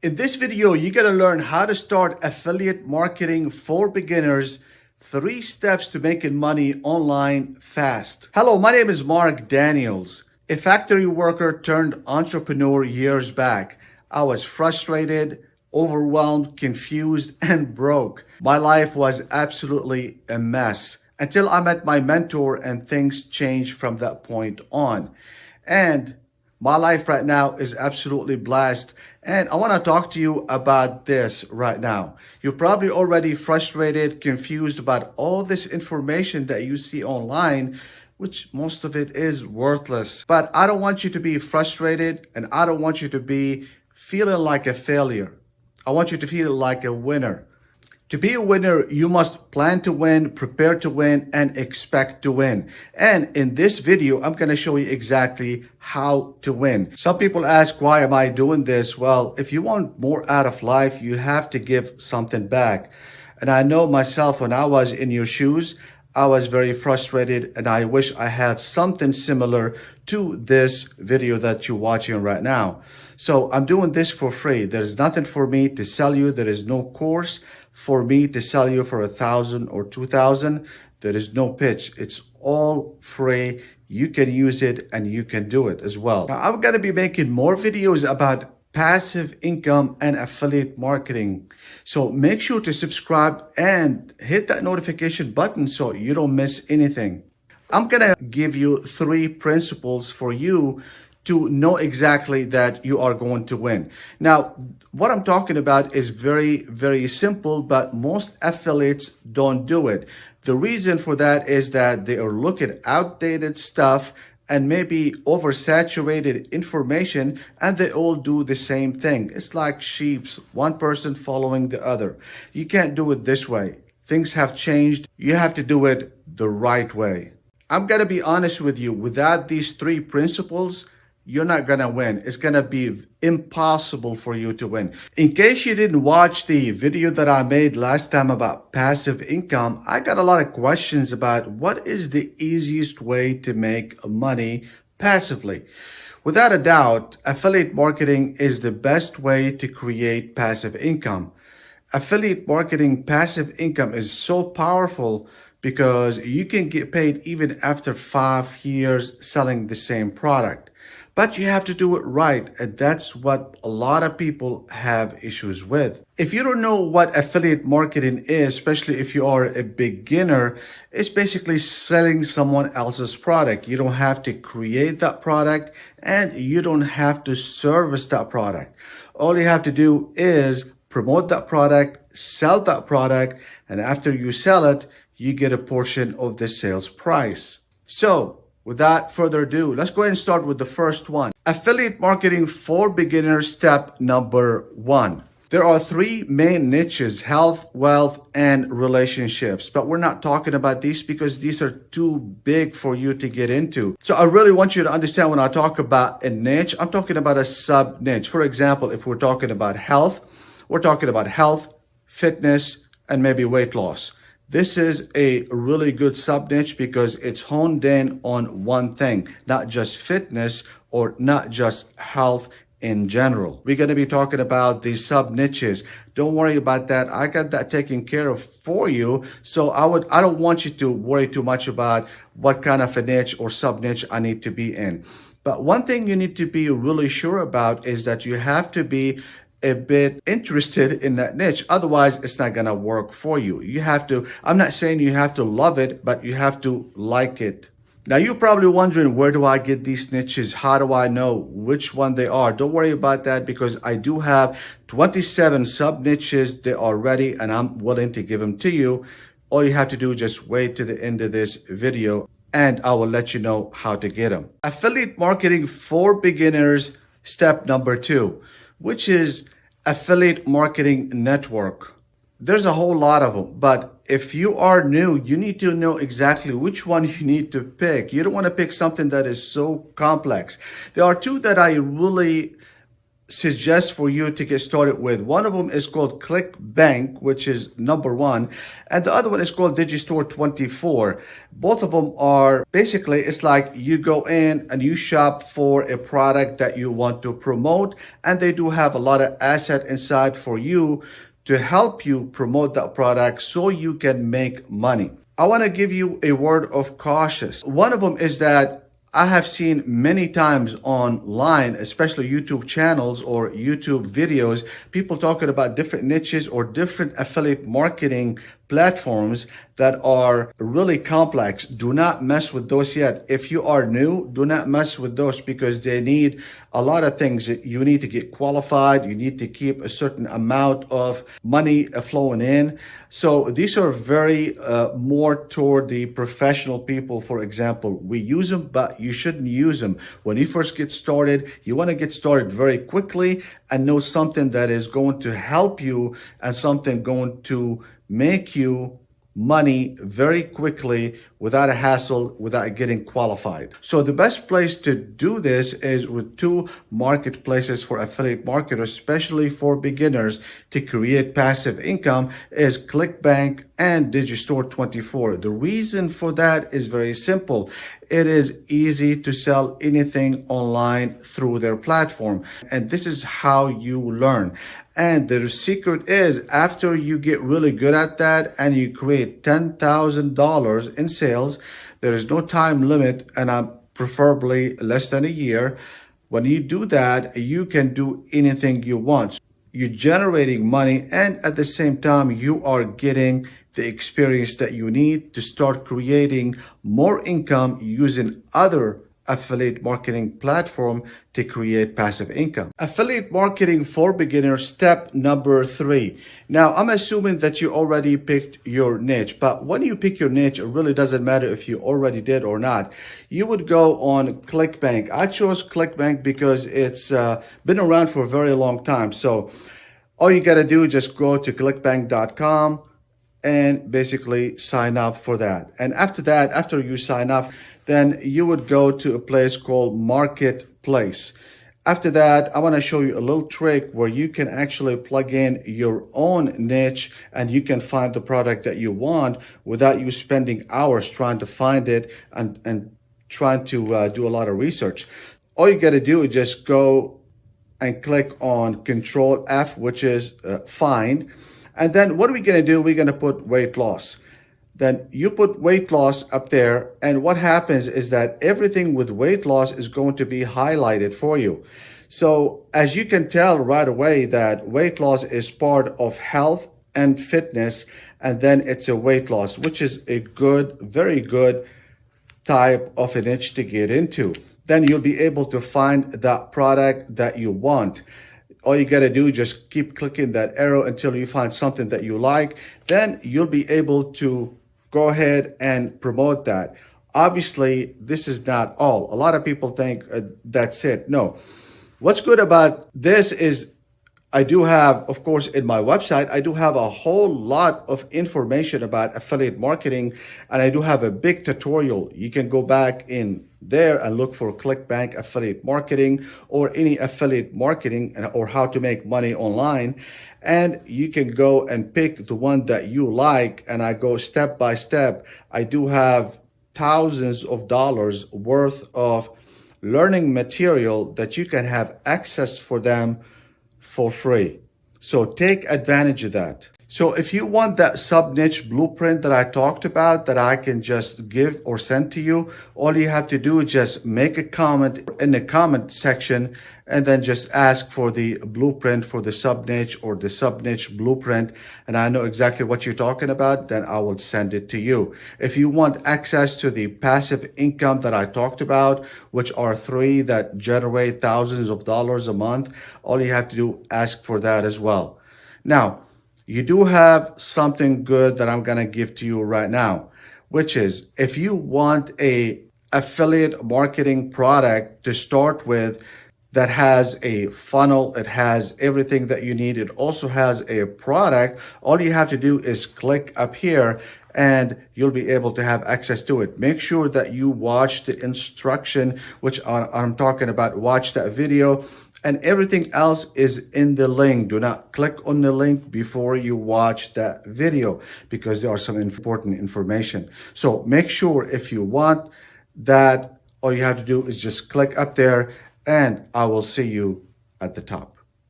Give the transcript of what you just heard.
In this video, you're going to learn how to start affiliate marketing for beginners, 3 steps to making money online fast. Hello, my name is Mark Daniels, a factory worker turned entrepreneur years back. I was frustrated, overwhelmed, confused, and broke. My life was absolutely a mess until I met my mentor, and things changed from that point on. And my life right now is absolutely blessed, and I want to talk to you about this right now. You're probably already frustrated, confused about all this information that you see online, which most of it is worthless. But I don't want you to be frustrated, and I don't want you to be feeling like a failure. I want you to feel like a winner. To be a winner, you must plan to win, prepare to win, and expect to win. And in this video, I'm going to show you exactly how to win. Some people ask, why am I doing this? Well, if you want more out of life, you have to give something back. And I know myself, when I was in your shoes, I was very frustrated, and I wish I had something similar to this video that you're watching right now. So I'm doing this for free. There's nothing for me to sell you. There is no course for me to sell you for 1,000 or 2,000. There is no pitch. It's all free. You can use it and you can do it as well. Now, I'm going to be making more videos about passive income and affiliate marketing. So make sure to subscribe and hit that notification button so you don't miss anything. I'm going to give you 3 principles for you to know exactly that you are going to win. Now, what I'm talking about is very, very simple, but most affiliates don't do it. The reason for that is that they are looking at outdated stuff and maybe oversaturated information, and they all do the same thing. It's like sheep, one person following the other. You can't do it this way. Things have changed. You have to do it the right way. I'm going to be honest with you. Without these 3 principles, you're not going to win. It's going to be impossible for you to win. In case you didn't watch the video that I made last time about passive income, I got a lot of questions about what is the easiest way to make money passively. Without a doubt, affiliate marketing is the best way to create passive income. Affiliate marketing passive income is so powerful because you can get paid even after 5 years selling the same product. But you have to do it right, and that's what a lot of people have issues with. If you don't know what affiliate marketing is, especially if you are a beginner, it's basically selling someone else's product. You don't have to create that product, and you don't have to service that product. All you have to do is promote that product, sell that product, and after you sell it, you get a portion of the sales price. So, without further ado, let's go ahead and start with the first one. Affiliate marketing for beginners, step number 1. There are 3 main niches: health, wealth, and relationships. But we're not talking about these because these are too big for you to get into. So I really want you to understand, when I talk about a niche, I'm talking about a sub niche. For example, if we're talking about health, we're talking about health, fitness, and maybe weight loss. This is a really good sub niche because it's honed in on one thing, not just fitness or not just health in general. We're going to be talking about these sub niches. Don't worry about that. I got that taken care of for you. So I don't want you to worry too much about what kind of a niche or sub niche I need to be in. But one thing you need to be really sure about is that you have to be a bit interested in that niche. Otherwise, it's not going to work for you. You have to, I'm not saying you have to love it, but you have to like it. Now, you're probably wondering, where do I get these niches? How do I know which one they are? Don't worry about that, because I do have 27 sub niches. They are ready and I'm willing to give them to you. All you have to do is just wait to the end of this video and I will let you know how to get them. Affiliate marketing for beginners, step number 2. Which is affiliate marketing network. There's a whole lot of them, but if you are new, you need to know exactly which one you need to pick. You don't want to pick something that is so complex. There are 2 that I really suggest for you to get started with. One of them is called ClickBank, which is number one, and the other one is called Digistore 24. Both of them are basically, it's like you go in and you shop for a product that you want to promote, and they do have a lot of asset inside for you to help you promote that product so you can make money. I want to give you a word of caution. One of them is that I have seen many times online, especially YouTube channels or YouTube videos, people talking about different niches or different affiliate marketing platforms that are really complex. Do not mess with those yet. If you are new, do not mess with those because they need a lot of things. You need to get qualified. You need to keep a certain amount of money flowing in. So these are very more toward the professional people. For example, we use them, but you shouldn't use them. When you first get started, you want to get started very quickly and know something that is going to help you and something going to make you money very quickly without a hassle, without getting qualified. So the best place to do this is with two marketplaces for affiliate marketers, especially for beginners to create passive income, is ClickBank and Digistore 24. The reason for that is very simple. It is easy to sell anything online through their platform. And this is how you learn. And the secret is after you get really good at that and you create $10,000 in sales, there is no time limit and preferably less than a year. When you do that, you can do anything you want. You're generating money and at the same time, you are getting the experience that you need to start creating more income using other affiliate marketing platform to create passive income. Affiliate marketing for beginners, step number 3. Now, I'm assuming that you already picked your niche, but when you pick your niche, it really doesn't matter if you already did or not. You would go on ClickBank. I chose ClickBank because it's been around for a very long time. So all you got to do is just go to clickbank.com and basically sign up for that. And after that, after you sign up, then you would go to a place called Marketplace. After that, I want to show you a little trick where you can actually plug in your own niche and you can find the product that you want without you spending hours trying to find it and trying to do a lot of research. All you got to do is just go and click on Control F, which is find. And then what are we going to do? We're going to put weight loss. Then you put weight loss up there. And what happens is that everything with weight loss is going to be highlighted for you. So as you can tell right away that weight loss is part of health and fitness. And then it's a weight loss, which is a good, very good type of a niche to get into. Then you'll be able to find that product that you want. All you got to do is just keep clicking that arrow until you find something that you like. Then you'll be able to go ahead and promote that. Obviously, this is not all. A lot of people think that's it. No. What's good about this is I do have, of course, in my website, I do have a whole lot of information about affiliate marketing, and I do have a big tutorial. You can go back in there and look for ClickBank affiliate marketing or any affiliate marketing or how to make money online. And you can go and pick the one that you like. And I go step by step. I do have thousands of dollars worth of learning material that you can have access for them for free. So take advantage of that. So if you want that sub-niche blueprint that I talked about that I can just give or send to you, all you have to do is just make a comment in the comment section and then just ask for the blueprint for the sub-niche or the sub-niche blueprint. And I know exactly what you're talking about, then I will send it to you. If you want access to the passive income that I talked about, which are 3 that generate thousands of dollars a month, all you have to do, ask for that as well. Now, you do have something good that I'm going to give to you right now, which is if you want a affiliate marketing product to start with that has a funnel, it has everything that you need. It also has a product. All you have to do is click up here and you'll be able to have access to it. Make sure that you watch the instruction, which I'm talking about. Watch that video and everything else is in the link. Do not click on the link before you watch that video because there are some important information. So make sure if you want that, all you have to do is just click up there and I will see you at the top.